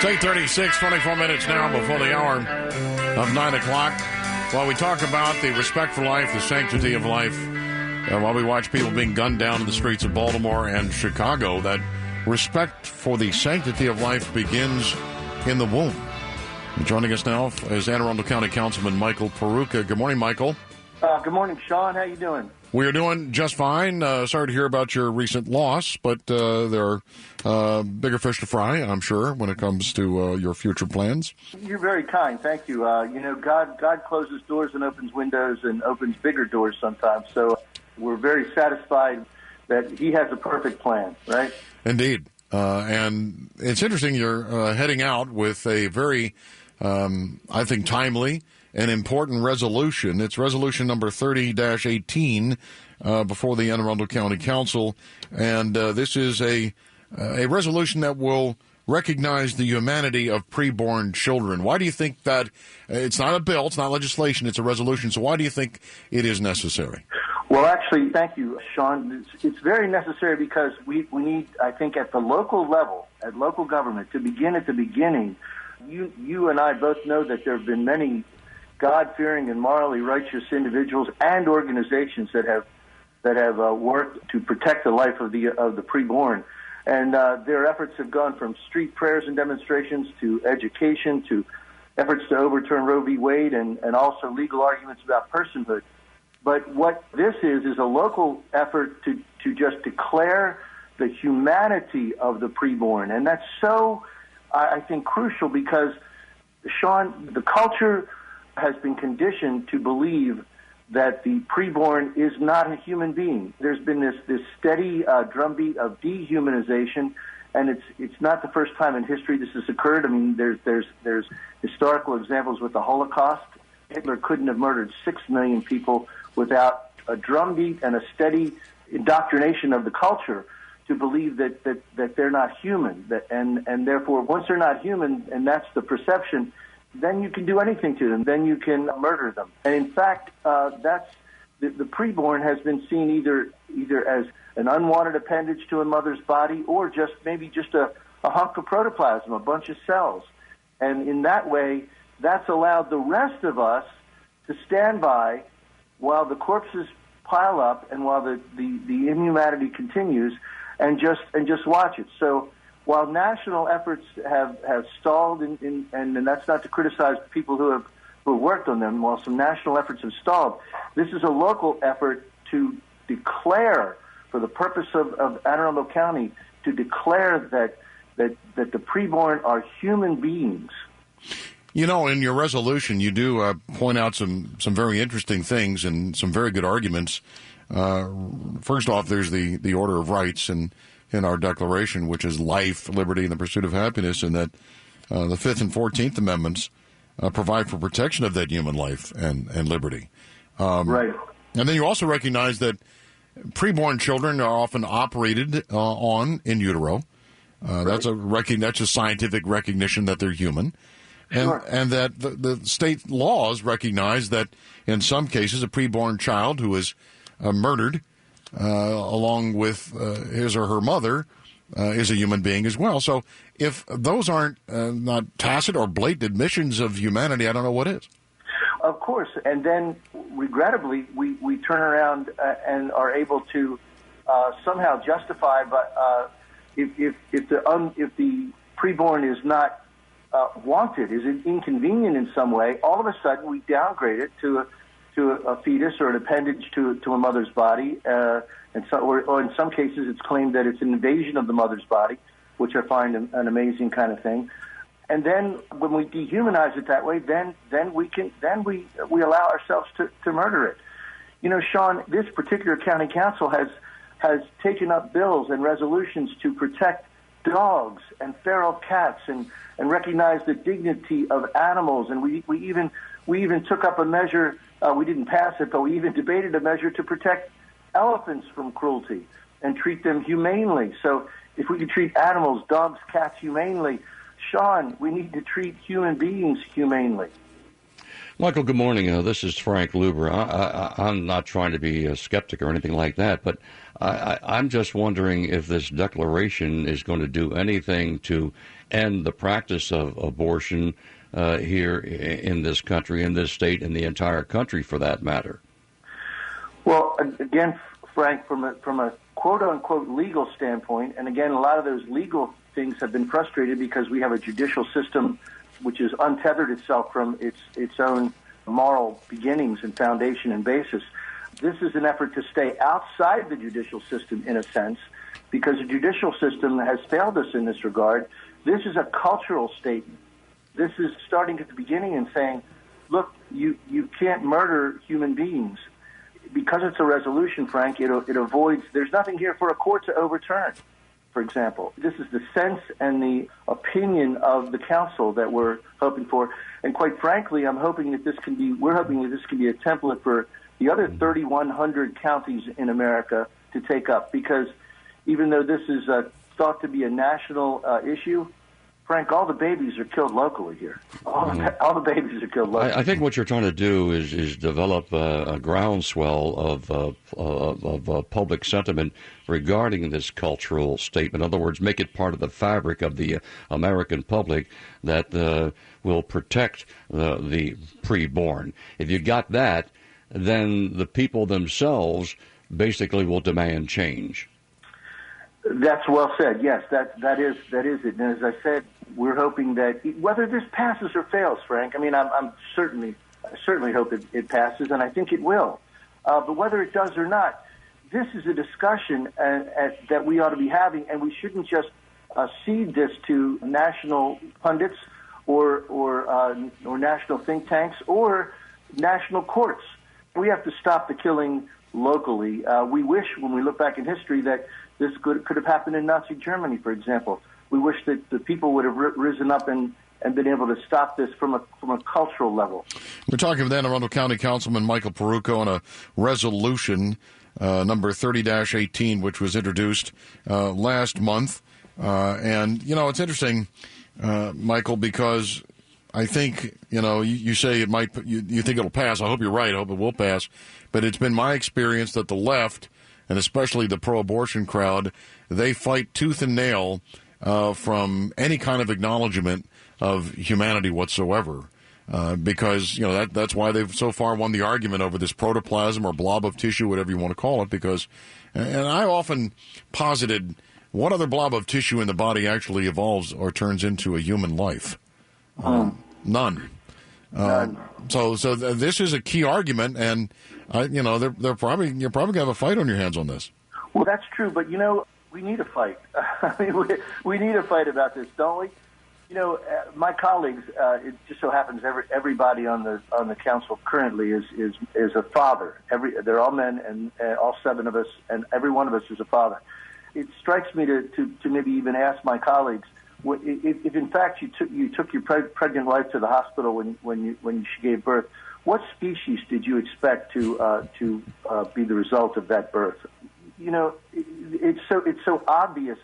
It's 8:36, 24 minutes now before the hour of 9 o'clock. While we talk about the respect for life, the sanctity of life, while we watch people being gunned down in the streets of Baltimore and Chicago, that respect for the sanctity of life begins in the womb. And joining us now is Anne Arundel County Councilman Michael Peroutka. Good morning, Michael. Good morning, Sean. How you doing? We are doing just fine. Sorry to hear about your recent loss, but there are bigger fish to fry, I'm sure, when it comes to your future plans. You're very kind. Thank you. God closes doors and opens windows and opens bigger doors sometimes. So we're very satisfied that he has a perfect plan, right? Indeed. And it's interesting you're heading out with a very, I think, timely an important resolution. It's resolution number 30-18 before the Anne Arundel County Council, and this is a resolution that will recognize the humanity of preborn children. Why do you think that it's not a bill, it's not legislation, it's a resolution? So why do you think it is necessary? Well, actually, thank you, Sean. It's very necessary because we need, I think, at the local level, at local government, to begin at the beginning. You and I both know that there have been many God-fearing and morally righteous individuals and organizations that have worked to protect the life of the preborn, and their efforts have gone from street prayers and demonstrations to education to efforts to overturn Roe v. Wade and also legal arguments about personhood. But what this is a local effort to just declare the humanity of the preborn, and that's so, I think, crucial because, Sean, the culture has been conditioned to believe that the preborn is not a human being. There's been this steady drumbeat of dehumanization, and it's not the first time in history this has occurred. I mean, there's historical examples with the Holocaust. Hitler couldn't have murdered 6 million people without a drumbeat and a steady indoctrination of the culture to believe that they're not human, and therefore once they're not human, and that's the perception, then you can do anything to them. Then you can murder them. And in fact, that's the preborn has been seen either as an unwanted appendage to a mother's body or maybe just a hunk of protoplasm, a bunch of cells. And in that way, that's allowed the rest of us to stand by while the corpses pile up and while the inhumanity continues and just watch it. So while national efforts have stalled, and that's not to criticize people who have worked on them, while some national efforts have stalled, this is a local effort to declare, for the purpose of Anne Arundel County, to declare that the preborn are human beings. You know, in your resolution, you do point out some very interesting things and some very good arguments. First off, there's the Order of Rights in our Declaration, which is life, liberty, and the pursuit of happiness, and that the 5th and 14th Amendments provide for protection of that human life and liberty. Right. And then you also recognize that preborn children are often operated on in utero. Right. That's a scientific recognition that they're human. Sure. And that the state laws recognize that in some cases a preborn child who is murdered along with his or her mother is a human being as well. So if those aren't not tacit or blatant admissions of humanity, I don't know what is. Of course. And then, regrettably, we turn around and are able to somehow justify, but if the preborn is not wanted, is inconvenient in some way, all of a sudden we downgrade it to a fetus or an appendage to a mother's body, or in some cases it's claimed that it's an invasion of the mother's body, which I find an amazing kind of thing. And then when we dehumanize it that way, then we allow ourselves to murder it. You know, Sean, this particular county council has taken up bills and resolutions to protect dogs and feral cats and recognize the dignity of animals. And we even took up a measure. We didn't pass it, but we even debated a measure to protect elephants from cruelty and treat them humanely. So if we could treat animals, dogs, cats, humanely, Sean, we need to treat human beings humanely. Michael, good morning. This is Frank Luber. I'm not trying to be a skeptic or anything like that, but I'm just wondering if this declaration is going to do anything to end the practice of abortion here in this country, in this state, in the entire country, for that matter. Well, again, Frank, from a quote-unquote legal standpoint, and again, a lot of those legal things have been frustrated because we have a judicial system which has untethered itself from its own moral beginnings and foundation and basis. This is an effort to stay outside the judicial system, in a sense, because the judicial system has failed us in this regard. This is a cultural statement. This is starting at the beginning and saying, look, you can't murder human beings. Because it's a resolution, Frank, it avoids, there's nothing here for a court to overturn, for example. This is the sense and the opinion of the council that we're hoping for. And quite frankly, we're hoping that this can be a template for the other 3,100 counties in America to take up. Because even though this is thought to be a national issue, Frank, all the babies are killed locally here. All the babies are killed locally. I think what you're trying to do is develop a groundswell of public sentiment regarding this cultural statement. In other words, make it part of the fabric of the American public that will protect the preborn. If you got that, then the people themselves basically will demand change. That's well said. Yes, that is it. And as I said, we're hoping that whether this passes or fails, Frank. I mean, I certainly hope it passes, and I think it will. But whether it does or not, this is a discussion that we ought to be having, and we shouldn't just cede this to national pundits or national think tanks or national courts. We have to stop the killing locally. We wish, when we look back in history, that this could have happened in Nazi Germany, for example. We wish that the people would have risen up and been able to stop this from a cultural level. We're talking with Anne Arundel County Councilman Michael Peroutka on a resolution number 30-18, which was introduced last month. And, you know, it's interesting, Michael, because I think, you know, you say it might, you think it'll pass. I hope you're right. I hope it will pass. But it's been my experience that the left, and especially the pro-abortion crowd, they fight tooth and nail from any kind of acknowledgement of humanity whatsoever. Because, you know, that's why they've so far won the argument over this protoplasm or blob of tissue, whatever you want to call it, because, and I often posited, what other blob of tissue in the body actually evolves or turns into a human life? None. So this is a key argument, and you know, you're probably gonna have a fight on your hands on this. Well, that's true, but you know, we need a fight. I mean, we need a fight about this, don't we? You know, my colleagues. It just so happens everybody on the council currently is a father. They're all men, and all 7 of us, and every one of us is a father. It strikes me to maybe even ask my colleagues, if in fact you took your pregnant wife to the hospital when she gave birth, what species did you expect to be the result of that birth? You know, it's so obvious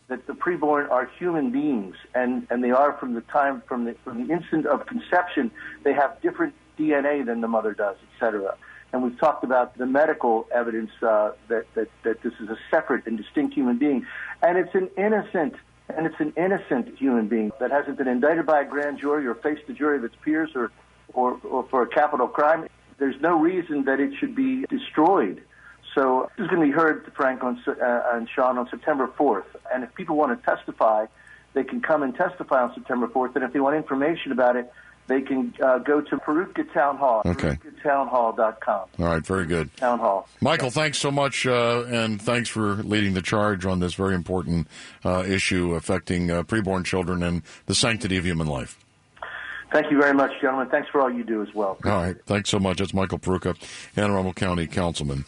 that the preborn are human beings, and they are from the instant of conception. They have different DNA than the mother does, etc. And we've talked about the medical evidence that this is a separate and distinct human being, and it's an innocent human being that hasn't been indicted by a grand jury or faced a jury of its peers or for a capital crime. There's no reason that it should be destroyed. So this is going to be heard, Frank, and Sean, on September 4th. And if people want to testify, they can come and testify on September 4th. And if they want information about it, they can go to Peroutka Town Hall, okay. PeroutkaTownHall.com. All right, very good. Town Hall. Michael, thanks so much, and thanks for leading the charge on this very important issue affecting preborn children and the sanctity of human life. Thank you very much, gentlemen. Thanks for all you do as well. All right, thanks so much. That's Michael Peroutka, Anne Arundel County Councilman.